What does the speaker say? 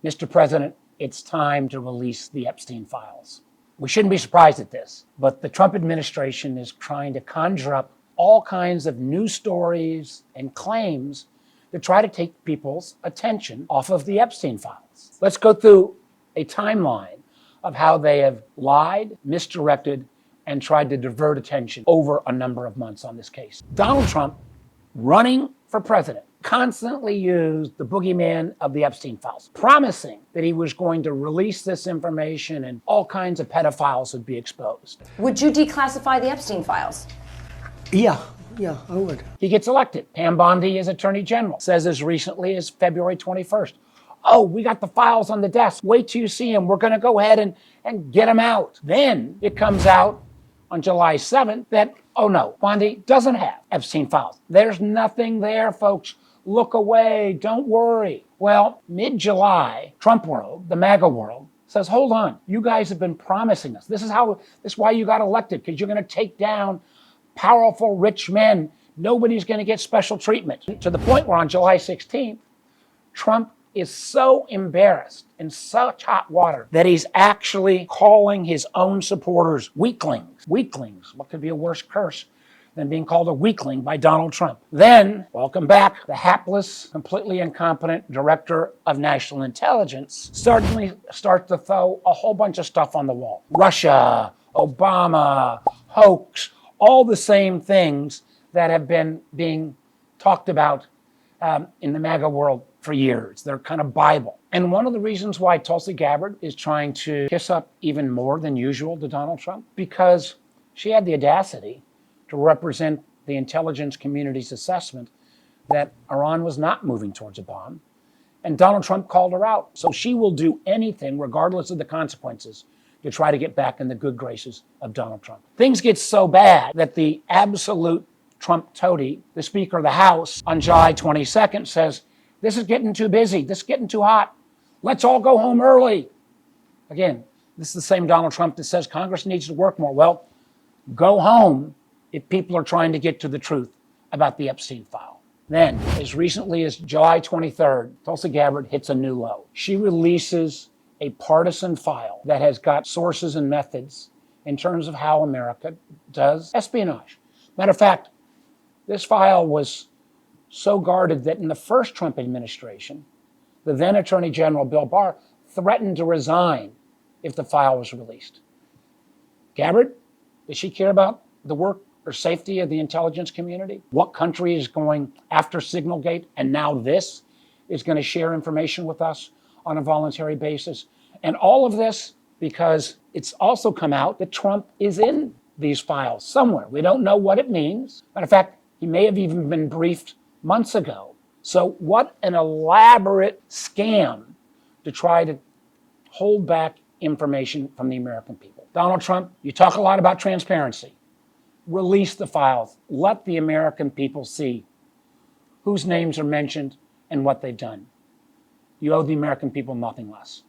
Mr. President, it's time to release the Epstein Files. We shouldn't be surprised at this, but the Trump administration is trying to conjure up all kinds of news stories and claims to try to take people's attention off of the Epstein Files. Let's go through a timeline of how they have lied, misdirected, and tried to divert attention over a number of months on this case. Donald Trump, running for president, constantly used the boogeyman of the Epstein Files, promising that he was going to release this information and all kinds of pedophiles would be exposed. Would you declassify the Epstein Files? Yeah, I would. He gets elected. Pam Bondi is Attorney General, says as recently as February 21st, oh, we got the files on the desk. Wait till you see them. We're going to go ahead and get them out. Then it comes out on July 7th that, oh no, Bondi doesn't have Epstein Files. There's nothing there, folks. Look away. Don't worry. Well, mid-July, Trump world, the MAGA world, says, hold on. You guys have been promising us. This is why you got elected, because you're going to take down powerful, rich men. Nobody's going to get special treatment. To the point where on July 16th, Trump is so embarrassed, in such hot water, that he's actually calling his own supporters weaklings. Weaklings. What could be a worse curse than being called a weakling by Donald Trump? Then, welcome back, the hapless, completely incompetent director of national intelligence suddenly starts to throw a whole bunch of stuff on the wall. Russia, Obama, hoax, all the same things that have been being talked about in the MAGA world for years. They're kind of Bible. And one of the reasons why Tulsi Gabbard is trying to kiss up even more than usual to Donald Trump, because she had the audacity to represent the intelligence community's assessment that Iran was not moving towards a bomb. And Donald Trump called her out. So she will do anything, regardless of the consequences, to try to get back in the good graces of Donald Trump. Things get so bad that the absolute Trump toady, the Speaker of the House, on July 22nd says, this is getting too busy. This is getting too hot. Let's all go home early. Again, this is the same Donald Trump that says Congress needs to work more. Well, go home if people are trying to get to the truth about the Epstein file. Then, as recently as July 23rd, Tulsi Gabbard hits a new low. She releases a partisan file that has got sources and methods in terms of how America does espionage. Matter of fact, this file was so guarded that in the first Trump administration, the then Attorney General, Bill Barr, threatened to resign if the file was released. Gabbard, does she care about the work or safety of the intelligence community? What country is going after Signalgate and now this is going to share information with us on a voluntary basis? And all of this because it's also come out that Trump is in these files somewhere. We don't know what it means. Matter of fact, he may have even been briefed months ago. So what an elaborate scam to try to hold back information from the American people. Donald Trump, you talk a lot about transparency. Release the files. Let the American people see whose names are mentioned and what they've done. You owe the American people nothing less.